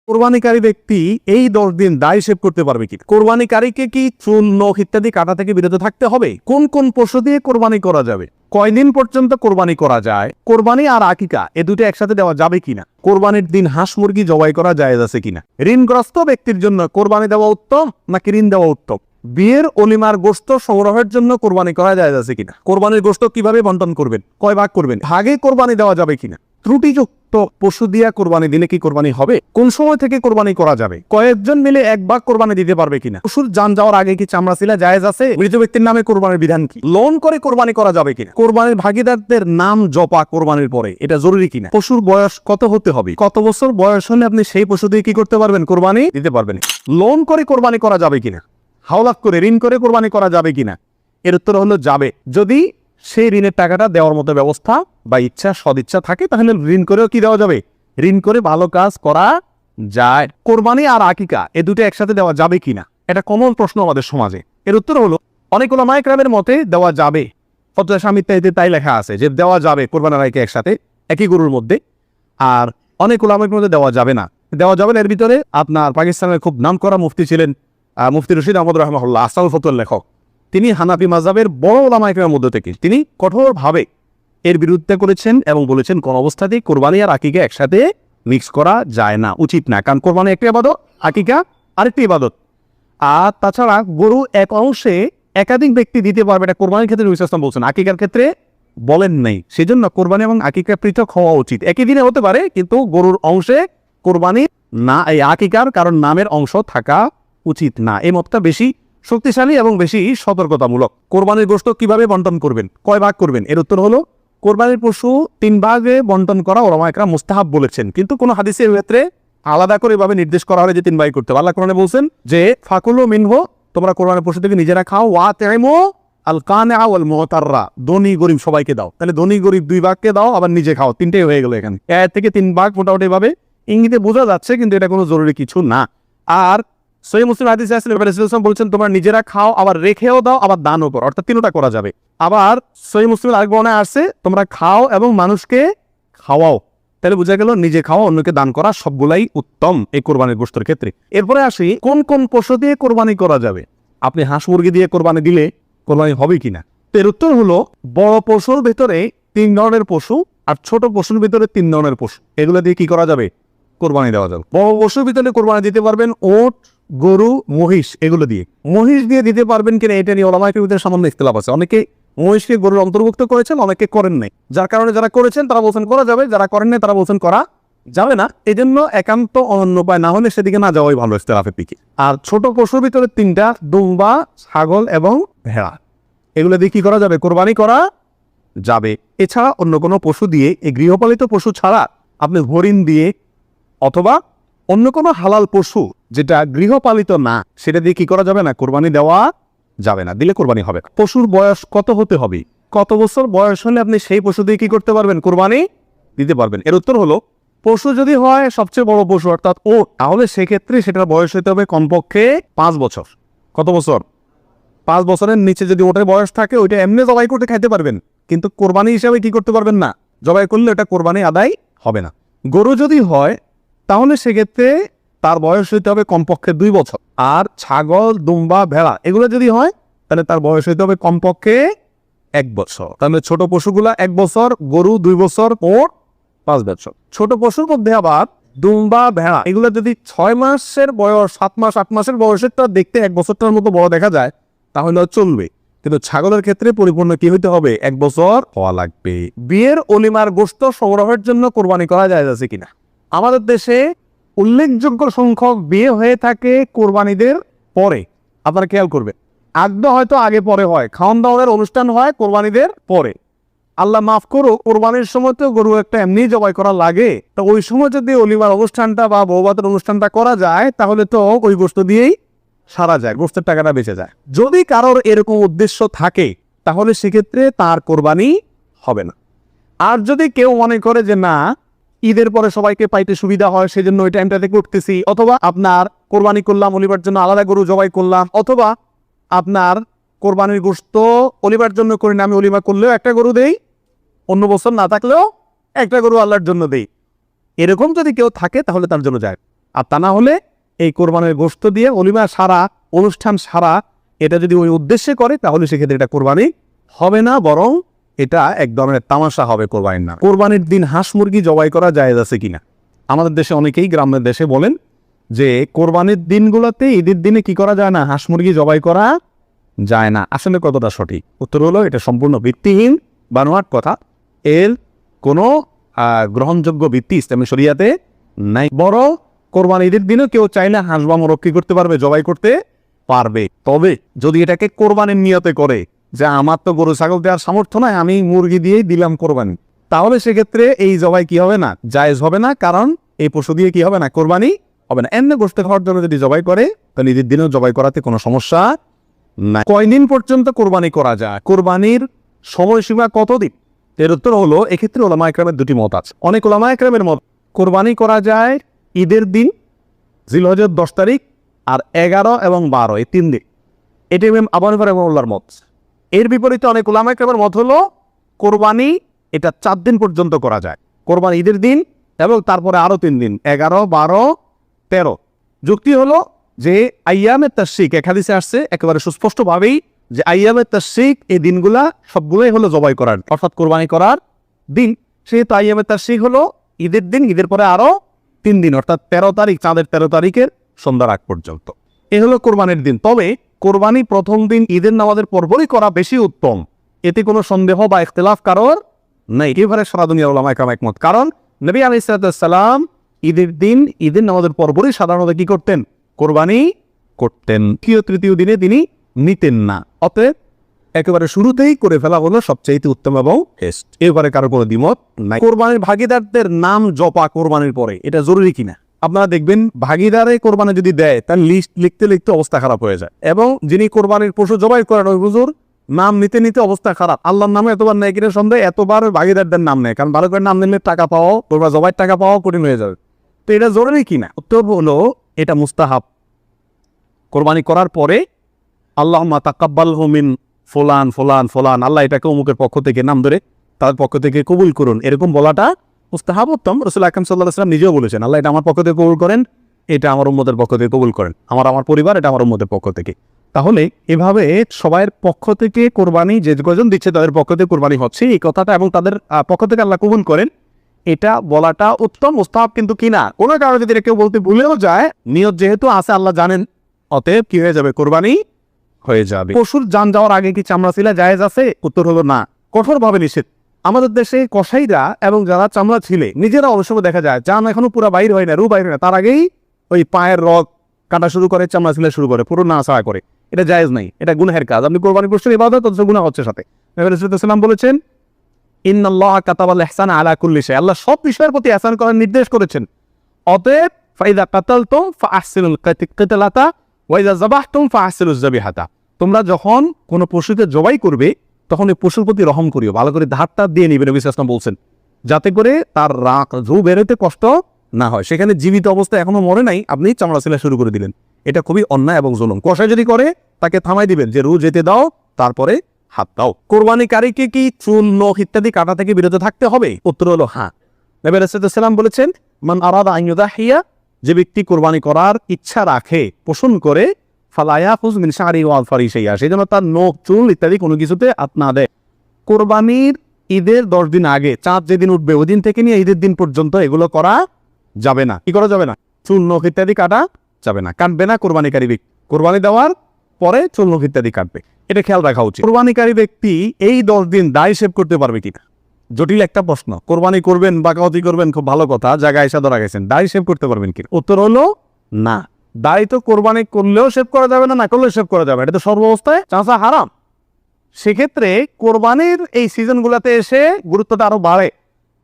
কোরবানিকারী ব্যক্তি এই 10 দিন দায় সেভ করতে পারবে কি? কোরবানিকারীকে কি চুল, নখ ইত্যাদি কাটা থেকে বিরত থাকতে হবে? কোন কোন পশু দিয়ে কোরবানি করা যাবে? কয়দিন পর্যন্ত কোরবানি করা যায়? কোরবানি আর আকিকা এ দুটো একসাথে দেওয়া যাবে কিনা? কোরবানির দিন হাঁস মুরগি জবাই করা জায়েজ আছে কিনা? ঋণগ্রস্ত ব্যক্তির জন্য কোরবানি দেওয়া উত্তম নাকি ঋণ দেওয়া উত্তম? বিয়ের অলিমার গোশত সংগ্রহের জন্য কোরবানি করা জায়েজ আছে কিনা? কোরবানির গোশত কিভাবে বন্টন করবেন? কয় ভাগ করবেন? ভাগে কোরবানি দেওয়া যাবে কিনা? ত্রুটিযুক্ত পশু দিয়া কোরবানি দিলে কি কোরবানি হবে? কোন সময় থেকে কোরবানি করা যাবে? কয়েকজন মিলে এক ভাগ কোরবানি দিতে পারবে কিনা? পশুর জান যাওয়ার আগে কি চামড়া ছিলা জায়েজ আছে? মৃত ব্যক্তির নামে কোরবানির বিধান কি? লোন করে কোরবানি করা যাবে কিনা? কোরবানির ভাগীদারদের নাম জপা কোরবানির পরে এটা জরুরি কিনা? পশুর বয়স কত হতে হবে? কত বছর বয়স হলে আপনি সেই পশু দিয়ে কি করতে পারবেন? কোরবানি দিতে পারবেন। লোন করে কোরবানি করা যাবে কিনা? হাওলাত করে ঋণ করে কোরবানি করা যাবে কিনা? এর উত্তর হলো যাবে, যদি সেই ঋণের টাকাটা দেওয়ার মতো ব্যবস্থা বা ইচ্ছা সদিচ্ছা থাকে, তাহলে ঋণ করেও কি দেওয়া যাবে? ঋণ করে ভালো কাজ করা যায়। কোরবানি আর আকিকা এ দুটো একসাথে দেওয়া যাবে কিনা? এটা কমন প্রশ্ন আমাদের সমাজে। এর উত্তর হলো অনেক ওলামায়ে কেরামের মতে দেওয়া যাবে। ফতোয়া শামী ইত্যাদিতে তাই লেখা আছে যে দেওয়া যাবে কোরবানি আর আকিকা একসাথে একই গরুর মধ্যে। আর অনেক ওলামায়ের মধ্যে দেওয়া যাবে না। দেওয়া যাবে না এর ভিতরে আপনার পাকিস্তানের খুব নামকরা মুফতি ছিলেন মুফতি রশিদ আহমদ রাহমাহুল্লাহ, আসাউল ফতোয়ার লেখক। তিনি হানাফি মাযহাবের বড় ওলামায়ে কেরামের মধ্যে থেকে তিনি কঠোরভাবে এর বিরুদ্ধে করেছেন এবং বলেছেন কোন অবস্থাতেই কোরবানি আর আকিকা একসাথে মিক্স করা যায় না, উচিত না। কারণ কোরবানি একটি ইবাদত, আকিকা আরেকটি ইবাদত। আর তাছাড়া গরু এক অংশে একাধিক ব্যক্তি দিতে পারবে, এটা কোরবানির ক্ষেত্রে নবী সাল্লাল্লাহু আলাইহি ওয়াসাল্লাম বলছেন, আকিকার ক্ষেত্রে বলেন নাই। সেজন্য কোরবানি এবং আকিকা পৃথক হওয়া উচিত। একই দিনে হতে পারে, কিন্তু গরুর অংশে কোরবানি না, এই আকিকার কারণ নামের অংশ থাকা উচিত না। এই মতটা বেশি শক্তিশালী এবং বেশি সতর্কতামূলক। কোরবানির গোশত কিভাবে বন্টন করবেন? কয় ভাগ করবেন? এর উত্তর হলো কোরবানির পশু 3 ভাগে বন্টন করা ওলামায়ে কেরাম মুস্তাহাব বলেছেন, কিন্তু কোন হাদিসের ক্ষেত্রে আলাদা করে এভাবে নির্দেশ করা হয় যে 3 ভাগ করতে হবে। আল্লাহ কোরআনে বলছেন যে ফাকুলু মিনহু, তোমরা কোরবানির পশু থেকে নিজেরা খাও, ওয়া তাইমু আল কানিআ ওয়াল মুতাররা, ধনী গরিব সবাইকে দাও। তাহলে ধনী গরিব 2 ভাগকে দাও, আবার নিজে খাও, 3টাই হয়ে গেল এখানে। এর থেকে 3 ভাগ মোটামুটি ভাবে ইঙ্গিতে বোঝা যাচ্ছে, কিন্তু এটা কোনো জরুরি কিছু না। আর সহিহ মুসলিম হাদিসে আছে রাসূলুল্লাহ সাল্লাল্লাহু আলাইহি ওয়াসাল্লাম বলেছেন তোমরা নিজেরা খাও, আবার রেখেও দাও, আবার দানও করো, অর্থাৎ 3টা করা যাবে। আবার সহিহ মুসলিম আরেক বর্ণনায় আছে তোমরা খাও এবং মানুষকে খাওয়াও। তাহলে বোঝা গেল নিজে খাওয়া অন্যকে দান করা সবগুলাই উত্তম এই কোরবানির গোশতের ক্ষেত্রে। এরপরে আসি কোন কোন পশু দিয়ে কোরবানি করা যাবে। আপনি হাঁস মুরগি দিয়ে কোরবানি দিলে কোরবানি হবে কিনা? এর উত্তর হলো বড় পশুর ভিতরে 3 ধরনের পশু আর ছোট পশুর ভিতরে 3 ধরনের পশু, এগুলো দিয়ে কি করা যাবে? কোরবানি দেওয়া যাবে। বড় পশুর ভিতরে কোরবানি দিতে পারবেন ওট, গরু, মহিষ, এগুলো দিয়ে। মহিষ দিয়ে দিতে পারবেন কিনা এটা নিয়ে ওলামায়ে কেরামের সামান্য ইখতিলাফ আছে। অনেকে মহিষকে গরুর অন্তর্ভুক্ত করেছেন, অনেকে করেন নাই। যার কারণে যারা করেছেন তারা বলছেন করা যাবে, যারা করেন নাই তারা বলছেন করা যাবে না। এই জন্য একান্ত অনন্য উপায় না হলে সেদিকে না যাওয়াই ভালো ইখতিলাফের দিকে। আর ছোট পশুর ভিতরে 3টা, দুম্বা, ছাগল এবং ভেড়া, এগুলো দিয়ে কি করা যাবে? কোরবানি করা যাবে। এছাড়া অন্য কোনো পশু দিয়ে, এই গৃহপালিত পশু ছাড়া আপনি হরিণ দিয়ে অথবা অন্য কোনো হালাল পশু যেটা গৃহপালিত না, সেটা দিয়ে কি করা যাবে না? কোরবানি দেওয়া যাবে না, দিলে কোরবানি হবে। পশুর বয়স কত হতে হবে? কত বছর বয়স হলে আপনি সেই পশু দিয়ে কি করতে পারবেন? কোরবানি দিতে পারবেন। এর উত্তর হলো পশু যদি হয় সবচেয়ে বড় পশু অর্থাৎ ও, তাহলে সেক্ষেত্রে সেটার বয়স হতে হবে কমপক্ষে 5 বছর। কত বছর? 5 বছরের নিচে যদি ওটার বয়স থাকে ওইটা এমনি জবাই করতে খাইতে পারবেন, কিন্তু কোরবানি হিসাবে কি করতে পারবেন না, জবাই করলে এটা কোরবানি আদায় হবে না। গরু যদি হয় তাহলে সেক্ষেত্রে তার বয়স হইতে হবে কমপক্ষে 2 বছর। আর ছাগল, দুম্বা, ভেড়া এগুলো যদি হয় তাহলে তার বয়স হইতে হবে কমপক্ষে 1 বছর। তাহলে ছোট পশুগুলা 1 বছর, গরু 2 বছর, ওট 5 বছর। ছোট পশুর মধ্যে আবার দুম্বা, ভেড়া এগুলো যদি 6 মাসের বয়স, 7 মাস, 8 মাসের বয়সেরটা দেখতে 1 বছরটার মতো বড় দেখা যায় তাহলে চলবে, কিন্তু ছাগলের ক্ষেত্রে পরিপূর্ণ কি হইতে হবে? 1 বছর হওয়া লাগবে। বিয়ের অলিমার গোশত সংগ্রহের জন্য কোরবানি করা যায় আছে কিনা? আমাদের দেশে উল্লেখযোগ্য সংখ্যক বিয়ে হয়ে থাকে কোরবানিদের পরে। আপনারা খেয়াল করবেন, আগদ হয়তো আগে পরে হয়, খাওয়ান দাওয়ানের অনুষ্ঠান হয় কোরবানিদের পরে। আল্লাহ মাফ করো, কোরবানির সময় তো গরু একটা এমনি জবাই করা লাগে, তো ওই সময় যদি অলিমার অনুষ্ঠানটা বা বৌভাতের অনুষ্ঠানটা করা যায় তাহলে তো ওই গোশত দিয়েই সারা যায়, গোশতের টাকাটা বেঁচে যায়। যদি কারোর এরকম উদ্দেশ্য থাকে তাহলে সেক্ষেত্রে তার কোরবানি হবে না। আর যদি কেউ মনে করে যে না, ঈদের পরে সবাইকে পাইতে সুবিধা হয় সেজন্য ওই টাইমটাতে করতেছি, অথবা আপনার কোরবানি করলাম অলিবার জন্য আলাদা গরু জবাই করলাম, অথবা আপনার কোরবানির গোশত অলিবার জন্য করি না, আমি অলিমা করলেও একটা গরু দেই, অন্য বছর না থাকলেও একটা গরু আল্লাহর জন্য দেই, এরকম যদি কেউ থাকে তাহলে তার জন্য যায়। আর তা না হলে এই কোরবানির গোশত দিয়ে অলিমা সারা, অনুষ্ঠান সারা, এটা যদি ওই উদ্দেশ্যে করে তাহলে সেক্ষেত্রে এটা কোরবানি হবে না, বরং এটা এক ধরনের তামাশা হবে কোরবানির না। কোরবানির দিন হাঁস মুরগি জবাই করা জায়েজ আছে কিনা? আমাদের দেশে অনেকেই গ্রামের দেশে বলেন যে কোরবানির দিনগুলোতে, ঈদের দিনে কি করা যায় না, হাঁস মুরগি জবাই করা যায় না। আসলে কতটা সঠিক? উত্তর হলো এটা সম্পূর্ণ ভিত্তিহীন বানোয়াট কথা। এর কোনো গ্রহণযোগ্য ভিত্তি ইসলামী শরিয়াতে নাই। বড় কোরবানি ঈদের দিনেও কেউ চাইলে হাঁস বা মোরগ কি করতে পারবে, জবাই করতে পারবে। তবে যদি এটাকে কোরবানির নিয়তে করে যে আমার তো গরু ছাগল দেওয়ার সামর্থ্য নাই, আমি মুরগি দিয়েই দিলাম কোরবানি, তাহলে সেক্ষেত্রে এই জবাই কি হবে না, জায়েজ হবে না। কারণ এই পশু দিয়ে কি হবে না, কোরবানি হবে না। এমনি গোশত খাওয়ার জন্য যদি জবাই করে তাহলে ঈদের দিনেও জবাই করাতে কোনো সমস্যা নাই। কয়দিন পর্যন্ত কোরবানি করা যায়? কোরবানির সময়সীমা কতদিন? এর উত্তর হলো এক্ষেত্রে ওলামা একরামের দুটি মত আছে। অনেক ওলামা একরামের মত কোরবানি করা যায় ঈদের দিন, জিলহজের 10 তারিখ, আর 11 এবং 12 এই 3 দিন। এটি ইমাম আবু হানিফা রাহিমাহুল্লাহর মত। এর বিপরীতে অনেক ওলামা একরামের মত হলো কোরবানি এটা 4 দিন পর্যন্ত করা যায়। কোরবানি ঈদের দিন এবং তারপরে আরো 3 দিন, 11, 12, 13। যুক্তি হলো যে আইয়ামে তাশরিক, এক হাদিসে আসছে একেবারে সুস্পষ্টভাবেই যে আইয়ামে তাশরিক এই দিনগুলা সবগুলোই হলো জবাই করার, অর্থাৎ কোরবানি করার দিন। সেহেতু আইয়ামে তাশরিক হলো ঈদের দিন, ঈদের পরে আরো 3 দিন, অর্থাৎ 13 তারিখ, চাঁদের 13 তারিখের সন্ধ্যার আগ পর্যন্ত। এ হলো কোরবানির দিন। তবে কোরবানি প্রথম দিন ঈদের নামাজের পরপরই করা বেশি উত্তম, এতে কোনো সন্দেহ বা ইখতিলাফ কারোর নেই। এবারে সারা দুনিয়ার উলামা একরাম একমত। কারণ নবী আলাইহিস সালাম ঈদের দিন, ঈদের নামাজের পরপরই সাধারণত কি করতেন, কোরবানি করতেন। তৃতীয় দিনে তিনি নিতেন না। অতএব একেবারে শুরুতেই করে ফেলা হলো সবচেয়ে উত্তম এবং বেস্ট। এবারে কারো কোনো দ্বিমত নাই। কোরবানির ভাগিদারদের নাম জপা কোরবানির পরে এটা জরুরি কিনা? আপনারা দেখবেন ভাগিদারে কোরবানি যদি দেয় তার লিস্ট লিখতে লিখতে অবস্থা খারাপ হয়ে যায়, এবং যিনি কোরবানির পশু জবাই করেন ওই হুজুর নাম নিতে নিতে অবস্থা খারাপ। আল্লাহর নামে এতবার নেয় কিনা সন্দেহ, এতবার ভাগিদারদের নাম নেয়। কারণ ভালো করে নাম নিলে টাকা পাওয়া, কোরবানি জবাইয়ের টাকা পাওয়া কঠিন হয়ে যাবে। তো এটা জরুরি কিনা? উত্তর হলো এটা মুস্তাহাব। কোরবানি করার পরে আল্লাহুম্মা তাকাব্বালহু মিন ফুলান ফুলান ফুলান, আল্লাহ এটাকে অমুকের পক্ষ থেকে নাম ধরে তার পক্ষ থেকে কবুল করুন, এরকম বলাটা মুস্তাহাব উত্তম। রাসূল আকরাম সাল্লাল্লাহু আলাইহি ওয়াসাল্লাম নিজেও বলেছেন, আল্লাহ এটা আমার পক্ষ থেকে কবুল করেন, এটা আমার উম্মতের পক্ষ থেকে কবুল করেন, আমার পরিবার, এটা আমার উম্মতের পক্ষ থেকে। তাহলে এভাবে সবাইয়ের পক্ষ থেকে কোরবানি যে কজন দিচ্ছে তাদের পক্ষ থেকে কোরবানি হচ্ছে এই কথাটা, এবং তাদের পক্ষ থেকে আল্লাহ কবুল করেন, এটা বলাটা উত্তম, মুস্তাহাব। কিন্তু কিনা কোনো কারণে যদি কেউ বলতে ভুলেও যায়, নিয়ত যেহেতু আছে আল্লাহ জানেন, অতএব কি হয়ে যাবে, কোরবানি হয়ে যাবে। পশুর জান যাওয়ার আগে কি চামড়া ছিলা জায়েজ আছে? উত্তর হলো না, কঠোরভাবে নিষেধ। আমাদের দেশে কসাইরা এবং যারা চামড়া ছিলে নিজেরা অবশ্য দেখা যায় জান এখনো পুরো বাইর হয় না, রু বাইর হয় না, তার আগেই ওই পায়ের রগ কাটা শুরু করে, চামড়া ছিলা শুরু করে, পুরো না ছাড়া করে। এটা জায়েজ নাই, এটা গুনাহের কাজ। আপনি কোরবানি করছেন ইবাদত, অথচ গুনাহ হচ্ছে সাথে। নবী রাসূলুল্লাহ সাল্লাল্লাহু আলাইহি ওয়াসাল্লাম বলেছেন, ইন্নাল্লাহা কাতাবাল ইহসানা আলা কুল্লি শাই, আল্লাহ সব বিষয়ের প্রতি ইহসান করার নির্দেশ করেছেন। অতএব ফাইদা কাতালতুম ফাআহসিনুল কিতালাতা ওয়া ইযা যাবাহতুম ফাআহসিনুজ যাবিহাতা, তোমরা যখন কোনো পশুকে জবাই করবে তখন এই পশুর প্রতি রহম করিও, ভালো করে ধারটা দিয়ে নিবে। নবী সাল্লাল্লাহু আলাইহি ওয়াসাল্লাম বলছেন যাতে করে তার রু বেরোতে কষ্ট না হয়। সেখানে জীবিত অবস্থায় এখনো মরে নাই, আপনি চামড়া ছিলা শুরু করে দিলেন, এটা খুবই অন্যায় এবং জুলুম। কসাই যদি করে তাকে থামাই দিবেন যে রু যেতে দাও, তারপরে হাত দাও। কোরবানিকারীকে কি চুল, নখ ইত্যাদি কাটা থেকে বিরত থাকতে হবে? উত্তর হলো হ্যাঁ। নবী রাসূলুল্লাহ সাল্লাল্লাহু আলাইহি ওয়াসাল্লাম বলেছেন, মান আরাদা আন ইউদাহিয়া, যে ব্যক্তি কোরবানি করার ইচ্ছা রাখে, পোষণ করে, ফালা ইয়াখুয মিন শা'রি ওয়া আযফারি শাইআ, সেজন্য তার নখ, চুল ইত্যাদি কোনো কিছুতে হাত না দেয়। কোরবানির ঈদের 10 দিন আগে, চাঁদ যেদিন উঠবে ওই দিন থেকে নিয়ে ঈদের দিন পর্যন্ত এগুলো করা যাবে না। কি করা যাবে না? চুল, নখ ইত্যাদি কাটা যাবে না, কাটবে না কোরবানিকারী ব্যক্তি। কোরবানি দেওয়ার পরে চুল, নখ ইত্যাদি কাটবে, এটা খেয়াল রাখা উচিত। কোরবানিকারী ব্যক্তি এই 10 দিন দায় সেভ করতে পারবে কিনা? জটিল একটা প্রশ্ন। কোরবানি করবেন, বাকাওয়াতি করবেন, খুব ভালো কথা, জায়গায় এসে ধরা গেছেন, দায় সেভ করতে পারবেন কিনা? উত্তর হলো না। দায় তো কোরবানি করলেও সেভ করা যাবে না, না করলেও সেভ করা যাবে, এটা তো সর্বাবস্থায় চাঁচা হারাম। সেক্ষেত্রে কোরবানির এই সিজনগুলোতে এসে গুরুত্বটা আরো বাড়ে।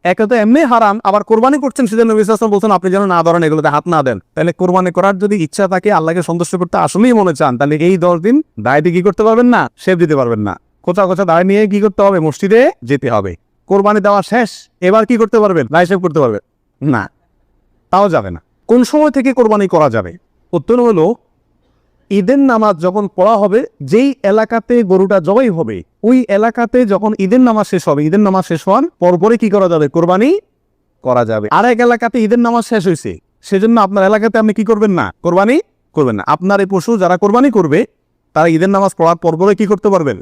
একে তো এমনি হারাম, আবার কোরবানি করছেন সেজন্য নবী সাল্লাল্লাহু আলাইহি ওয়াসাল্লাম বলছেন আপনি যেন না ধরেন, এগুলোতে হাত না দেন। তাহলে কোরবানি করার যদি ইচ্ছা থাকে, আল্লাহকে সন্তুষ্ট করতে আসলেই মনে চান, তাহলে এই 10 দিন দায়তে কি করতে পারবেন না, সেভ দিতে পারবেন না। কোচা কোচা দায় নিয়ে কি করতে হবে, মসজিদে যেতে হবে। কোরবানি দেওয়া শেষ, এবার কি করতে পারবেন, দায় সেভ করতে পারবেন না, তাও যাবে না। কোন সময় থেকে কোরবানি করা যাবে? উত্তর হলো ঈদের নামাজ যখন পড়া হবে, যেই এলাকাতে গরুটা জবাই হবে ওই এলাকাতে যখন ঈদের নামাজ শেষ হবে, ঈদের নামাজ শেষ হওয়ার পরপরে কি করা যাবে, কোরবানি করা যাবে। আর এক এলাকাতে ঈদের নামাজ শেষ হয়েছে, সেজন্য আপনার এলাকাতে আপনি কি করবেন না, কোরবানি করবেন না। আপনার এই পশু যারা কোরবানি করবে তারা ঈদের নামাজ পড়ার পর পরে কি করতে পারবেন,